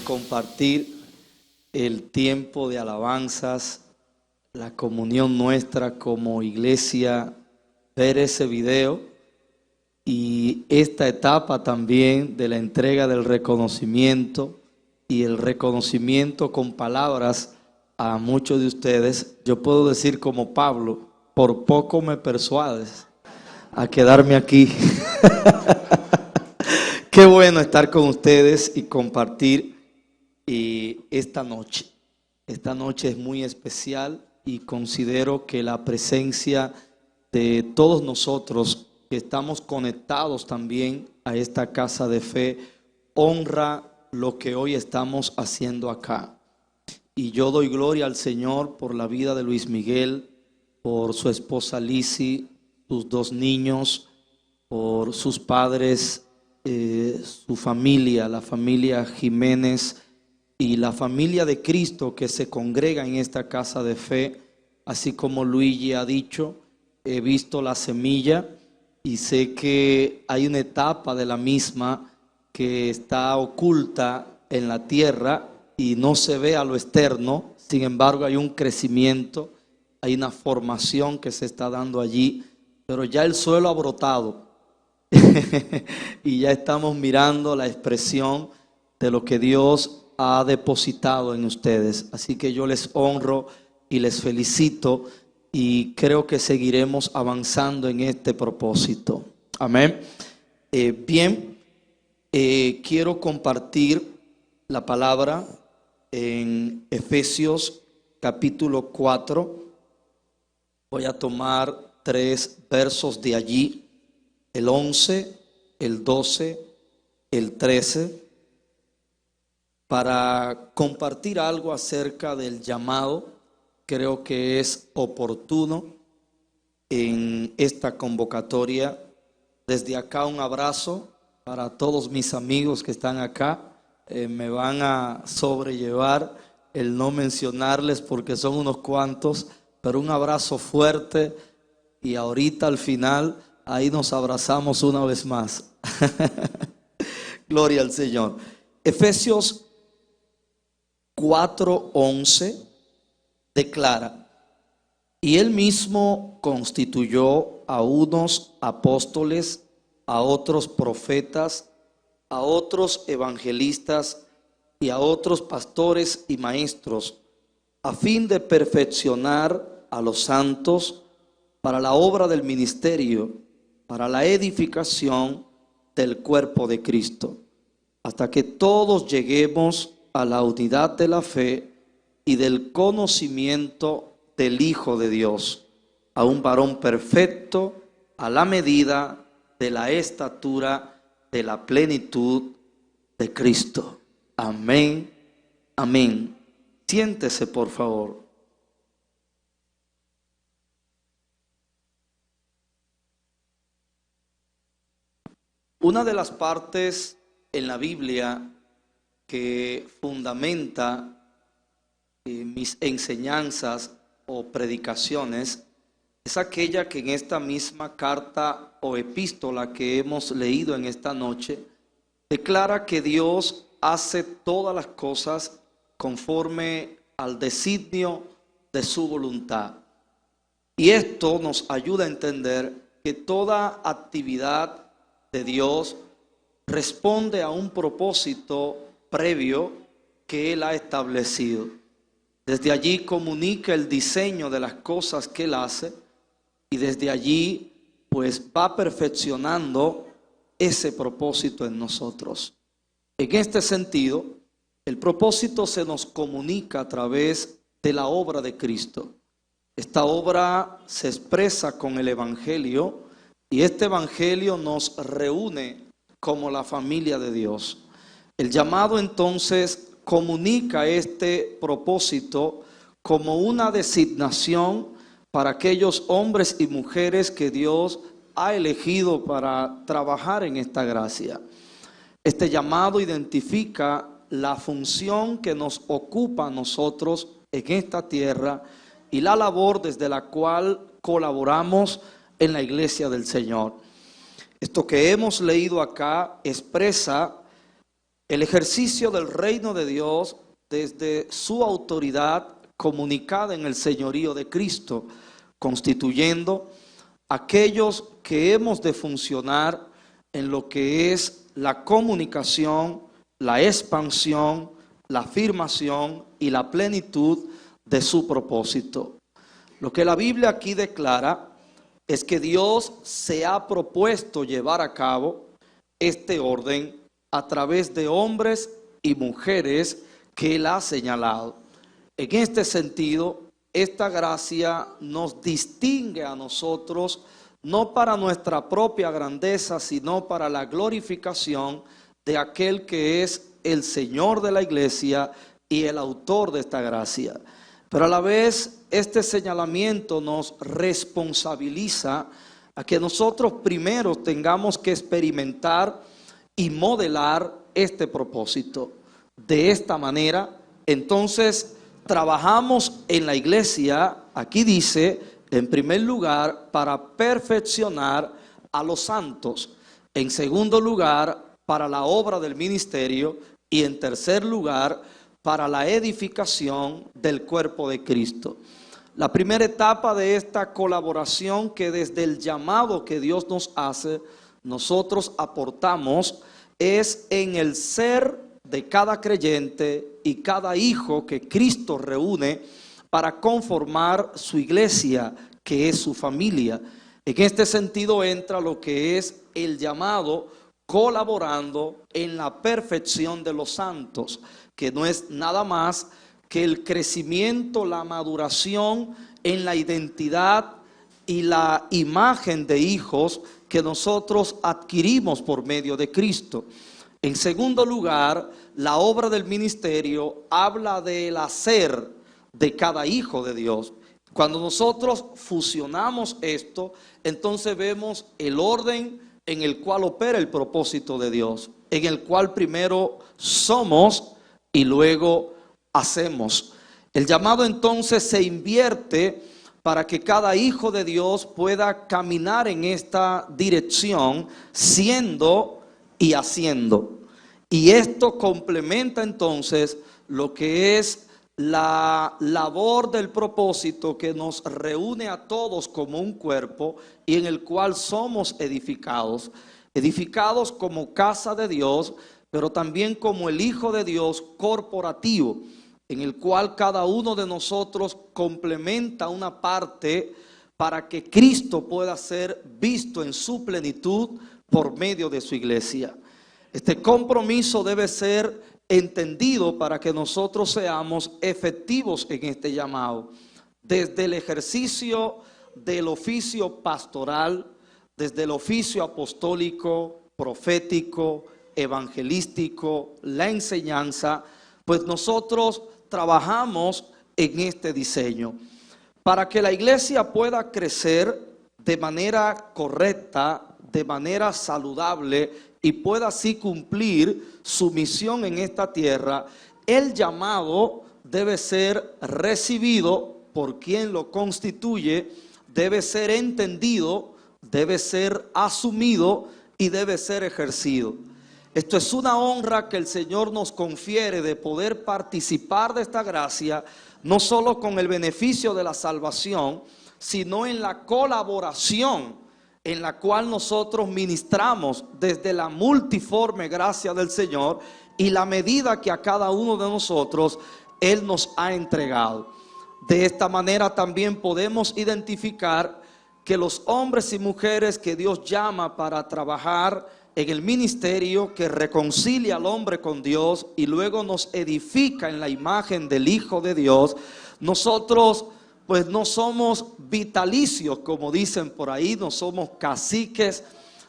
compartir el tiempo de alabanzas, la comunión nuestra como iglesia, ver ese video y esta etapa también de la entrega del reconocimiento y el reconocimiento con palabras a muchos de ustedes. Yo puedo decir como Pablo, por poco me persuades a quedarme aquí. Qué bueno estar con ustedes y compartir esta noche. Esta noche es muy especial y considero que la presencia de todos nosotros que estamos conectados también a esta casa de fe honra lo que hoy estamos haciendo acá. Y yo doy gloria al Señor por la vida de Luis Miguel, por su esposa Lizzy, sus dos niños, por sus padres, su familia, la familia Jiménez y la familia de Cristo que se congrega en esta casa de fe. Así como Luigi ha dicho, he visto la semilla y sé que hay una etapa de la misma que está oculta en la tierra y no se ve a lo externo. Sin embargo, hay un crecimiento, hay una formación que se está dando allí, pero ya el suelo ha brotado y ya estamos mirando la expresión de lo que Dios ha depositado en ustedes. Así que yo les honro y les felicito y creo que seguiremos avanzando en este propósito. Amén. Quiero compartir la palabra en Efesios capítulo 4. Voy a tomar 3 versos de allí, el 11, el 12, el 13, para compartir algo acerca del llamado. Creo que es oportuno en esta convocatoria. Desde acá un abrazo para todos mis amigos que están acá. Me van a sobrellevar el no mencionarles porque son unos cuantos, pero un abrazo fuerte y ahorita al final ahí nos abrazamos una vez más. Gloria al Señor. Efesios 4:11 declara: y él mismo constituyó a unos apóstoles, a otros profetas, a otros evangelistas y a otros pastores y maestros, a fin de perfeccionar a los santos para la obra del ministerio, para la edificación del cuerpo de Cristo, hasta que todos lleguemos a la unidad de la fe y del conocimiento del Hijo de Dios, a un varón perfecto, a la medida de la estatura de la plenitud de Cristo. Amén, amén. Siéntese, por favor. Una de las partes en la Biblia que fundamenta mis enseñanzas o predicaciones es aquella que en esta misma carta o epístola que hemos leído en esta noche declara que Dios hace todas las cosas conforme al designio de su voluntad. Y esto nos ayuda a entender que toda actividad de Dios responde a un propósito previo que Él ha establecido. Desde allí comunica el diseño de las cosas que Él hace y desde allí pues va perfeccionando ese propósito en nosotros. En este sentido, el propósito se nos comunica a través de la obra de Cristo. Esta obra se expresa con el Evangelio y este Evangelio nos reúne como la familia de Dios. El llamado entonces comunica este propósito como una designación para aquellos hombres y mujeres que Dios ha elegido para trabajar en esta gracia. Este llamado identifica la función que nos ocupa a nosotros en esta tierra y la labor desde la cual colaboramos en la iglesia del Señor. Esto que hemos leído acá expresa el ejercicio del reino de Dios desde su autoridad comunicada en el señorío de Cristo, constituyendo aquellos que hemos de funcionar en lo que es la comunicación, la expansión, la afirmación y la plenitud de su propósito. Lo que la Biblia aquí declara es que Dios se ha propuesto llevar a cabo este orden a través de hombres y mujeres que Él ha señalado. En este sentido, esta gracia nos distingue a nosotros, no para nuestra propia grandeza, sino para la glorificación de aquel que es el Señor de la iglesia y el autor de esta gracia. Pero a la vez, este señalamiento nos responsabiliza a que nosotros primero tengamos que experimentar y modelar este propósito. De esta manera, entonces, trabajamos en la iglesia, aquí dice, en primer lugar, para perfeccionar a los santos. En segundo lugar, para la obra del ministerio. Y en tercer lugar, para la edificación del cuerpo de Cristo. La primera etapa de esta colaboración que desde el llamado que Dios nos hace, nosotros aportamos, es en el ser de cada creyente y cada hijo que Cristo reúne para conformar su iglesia, que es su familia. En este sentido entra lo que es el llamado colaborando en la perfección de los santos, que no es nada más que el crecimiento, la maduración en la identidad y la imagen de hijos que nosotros adquirimos por medio de Cristo. En segundo lugar, la obra del ministerio habla del hacer de cada hijo de Dios. Cuando nosotros fusionamos esto, entonces vemos el orden en el cual opera el propósito de Dios, en el cual primero somos y luego hacemos. El llamado entonces se invierte para que cada hijo de Dios pueda caminar en esta dirección, siendo y haciendo. Y esto complementa entonces lo que es la labor del propósito que nos reúne a todos como un cuerpo y en el cual somos edificados. Edificados como casa de Dios, pero también como el Hijo de Dios corporativo, en el cual cada uno de nosotros complementa una parte para que Cristo pueda ser visto en su plenitud por medio de su iglesia. Este compromiso debe ser entendido para que nosotros seamos efectivos en este llamado. Desde el ejercicio del oficio pastoral, desde el oficio apostólico, profético, evangelístico, la enseñanza, pues nosotros trabajamos en este diseño. Para que la iglesia pueda crecer de manera correcta, de manera saludable y pueda así cumplir su misión en esta tierra, el llamado debe ser recibido por quien lo constituye, debe ser entendido, debe ser asumido y debe ser ejercido. Esto es una honra que el Señor nos confiere de poder participar de esta gracia, no solo con el beneficio de la salvación, sino en la colaboración en la cual nosotros ministramos desde la multiforme gracia del Señor y la medida que a cada uno de nosotros Él nos ha entregado. De esta manera también podemos identificar que los hombres y mujeres que Dios llama para trabajar en el ministerio que reconcilia al hombre con Dios y luego nos edifica en la imagen del Hijo de Dios, nosotros pues no somos vitalicios, como dicen por ahí, no somos caciques,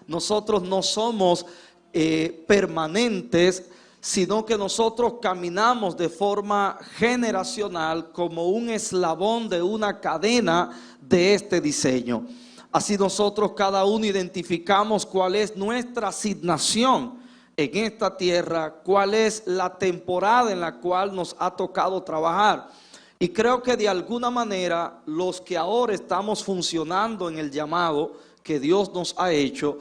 nosotros no somos permanentes, sino que nosotros caminamos de forma generacional como un eslabón de una cadena de este diseño. Así nosotros cada uno identificamos cuál es nuestra asignación en esta tierra, cuál es la temporada en la cual nos ha tocado trabajar. Y creo que de alguna manera los que ahora estamos funcionando en el llamado que Dios nos ha hecho,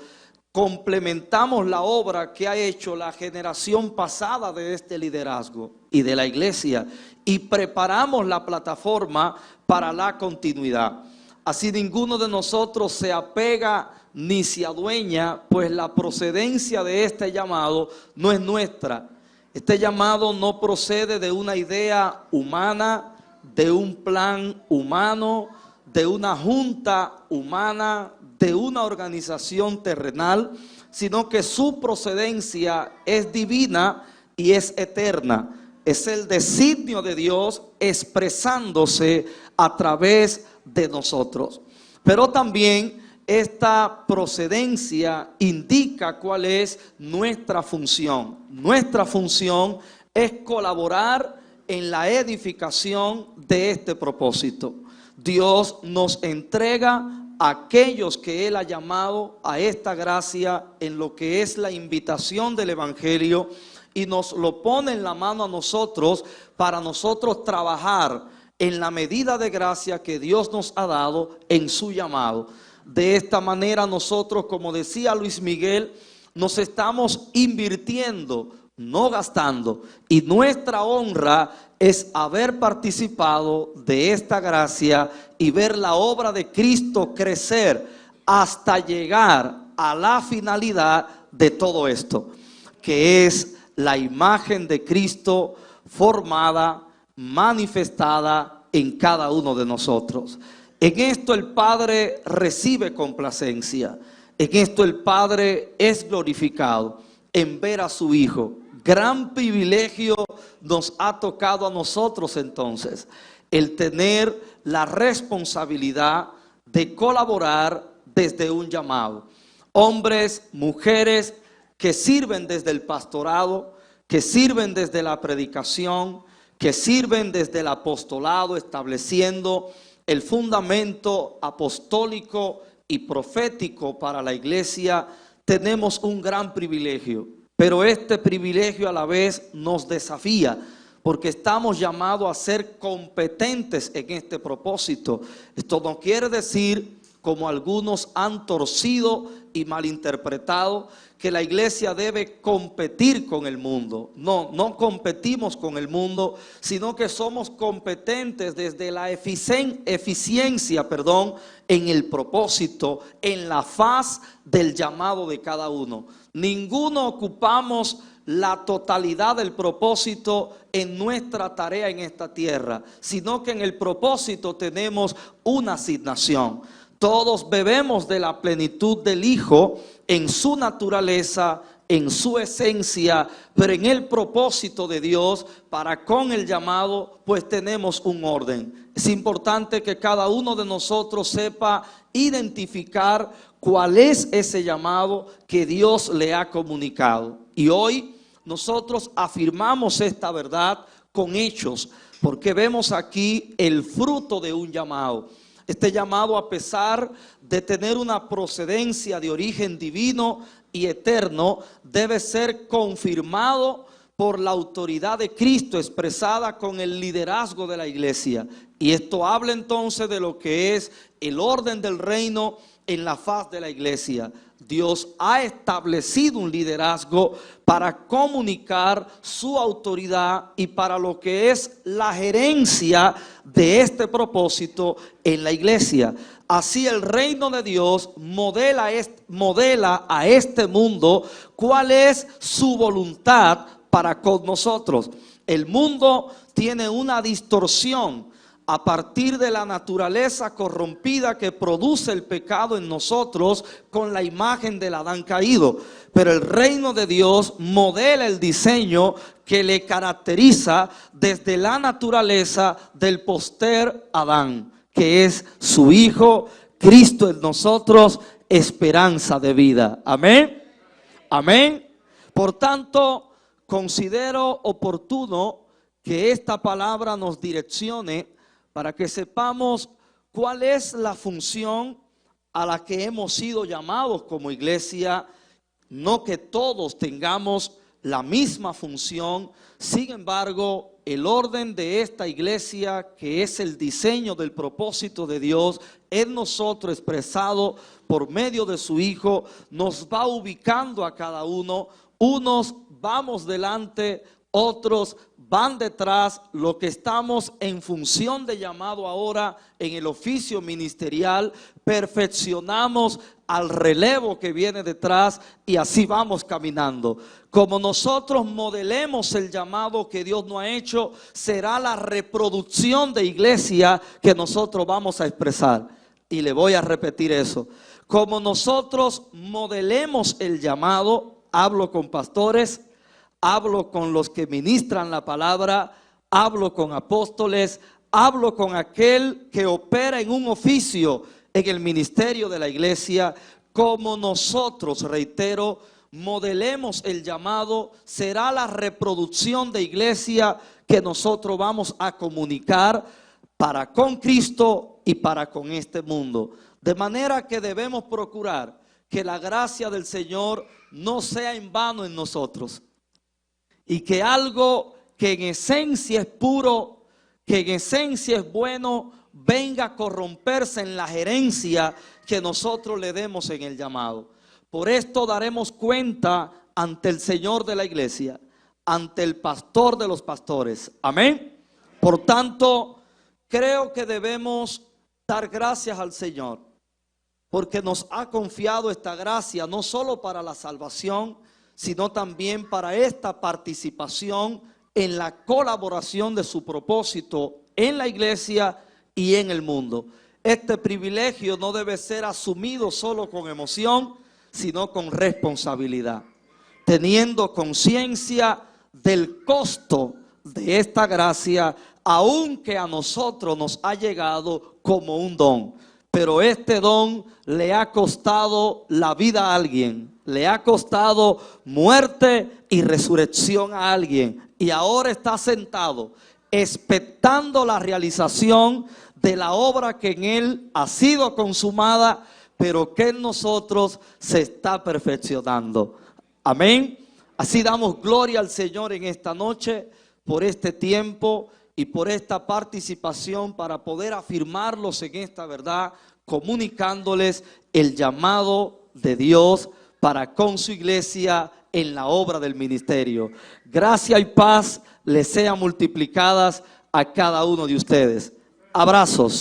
complementamos la obra que ha hecho la generación pasada de este liderazgo y de la iglesia y preparamos la plataforma para la continuidad. Así ninguno de nosotros se apega ni se adueña, pues la procedencia de este llamado no es nuestra. Este llamado no procede de una idea humana, de un plan humano, de una junta humana, de una organización terrenal, sino que su procedencia es divina y es eterna. Es el designio de Dios expresándose a través de nosotros. Pero también esta procedencia indica cuál es nuestra función. Nuestra función es colaborar en la edificación de este propósito. Dios nos entrega a aquellos que Él ha llamado a esta gracia en lo que es la invitación del Evangelio y nos lo pone en la mano a nosotros para nosotros trabajar en la medida de gracia que Dios nos ha dado en su llamado. De esta manera nosotros, como decía Luis Miguel, nos estamos invirtiendo, no gastando, y nuestra honra es haber participado de esta gracia y ver la obra de Cristo crecer hasta llegar a la finalidad de todo esto, que es la imagen de Cristo formada, manifestada en cada uno de nosotros. En esto el Padre recibe complacencia, en esto el Padre es glorificado, en ver a su Hijo. Gran privilegio nos ha tocado a nosotros entonces, el tener la responsabilidad de colaborar desde un llamado. Hombres, mujeres que sirven desde el pastorado, que sirven desde la predicación, que sirven desde el apostolado, estableciendo el fundamento apostólico y profético para la iglesia. Tenemos un gran privilegio, pero este privilegio a la vez nos desafía, porque estamos llamados a ser competentes en este propósito. Esto no quiere decir, como algunos han torcido y malinterpretado, que la iglesia debe competir con el mundo. No, no competimos con el mundo, sino que somos competentes desde la eficiencia, en el propósito, en la faz del llamado de cada uno. Ninguno ocupamos la totalidad del propósito en nuestra tarea en esta tierra, sino que en el propósito tenemos una asignación. Todos bebemos de la plenitud del Hijo en su naturaleza, en su esencia, pero en el propósito de Dios para con el llamado, pues tenemos un orden. Es importante que cada uno de nosotros sepa identificar cuál es ese llamado que Dios le ha comunicado. Y hoy nosotros afirmamos esta verdad con hechos, porque vemos aquí el fruto de un llamado. Este llamado, a pesar de tener una procedencia de origen divino y eterno, debe ser confirmado por la autoridad de Cristo expresada con el liderazgo de la iglesia. Y esto habla entonces de lo que es el orden del reino en la faz de la iglesia. Dios ha establecido un liderazgo para comunicar su autoridad y para lo que es la gerencia de este propósito en la iglesia. Así el reino de Dios modela a este mundo cuál es su voluntad para con nosotros. El mundo tiene una distorsión a partir de la naturaleza corrompida que produce el pecado en nosotros con la imagen del Adán caído. Pero el reino de Dios modela el diseño que le caracteriza desde la naturaleza del postrer Adán, que es su Hijo, Cristo en nosotros, esperanza de vida. Amén. Amén. Por tanto, considero oportuno que esta palabra nos direccione para que sepamos cuál es la función a la que hemos sido llamados como iglesia. No que todos tengamos la misma función, sin embargo, el orden de esta iglesia, que es el diseño del propósito de Dios, en nosotros expresado por medio de su Hijo nos va ubicando a cada uno. Unos vamos delante, otros van detrás. Lo que estamos en función de llamado ahora en el oficio ministerial, perfeccionamos al relevo que viene detrás y así vamos caminando. Como nosotros modelemos el llamado que Dios nos ha hecho, será la reproducción de iglesia que nosotros vamos a expresar. Y le voy a repetir eso. Como nosotros modelemos el llamado, hablo con pastores, hablo con los que ministran la palabra, hablo con apóstoles, hablo con aquel que opera en un oficio en el ministerio de la iglesia. Como nosotros, reitero, modelemos el llamado, será la reproducción de iglesia que nosotros vamos a comunicar para con Cristo y para con este mundo. De manera que debemos procurar que la gracia del Señor no sea en vano en nosotros, y que algo que en esencia es puro, que en esencia es bueno, venga a corromperse en la gerencia que nosotros le demos en el llamado. Por esto daremos cuenta ante el Señor de la iglesia, ante el pastor de los pastores. Amén. Por tanto, creo que debemos dar gracias al Señor, porque nos ha confiado esta gracia no solo para la salvación, sino también para esta participación en la colaboración de su propósito en la iglesia y en el mundo. Este privilegio no debe ser asumido solo con emoción, sino con responsabilidad, teniendo conciencia del costo de esta gracia, aunque a nosotros nos ha llegado como un don. Pero este don le ha costado la vida a alguien, le ha costado muerte y resurrección a alguien, y ahora está sentado expectando la realización de la obra que en él ha sido consumada, pero que en nosotros se está perfeccionando. Amén. Así damos gloria al Señor en esta noche por este tiempo y por esta participación para poder afirmarlos en esta verdad, comunicándoles el llamado de Dios para con su iglesia en la obra del ministerio. Gracia y paz les sean multiplicadas a cada uno de ustedes. Abrazos.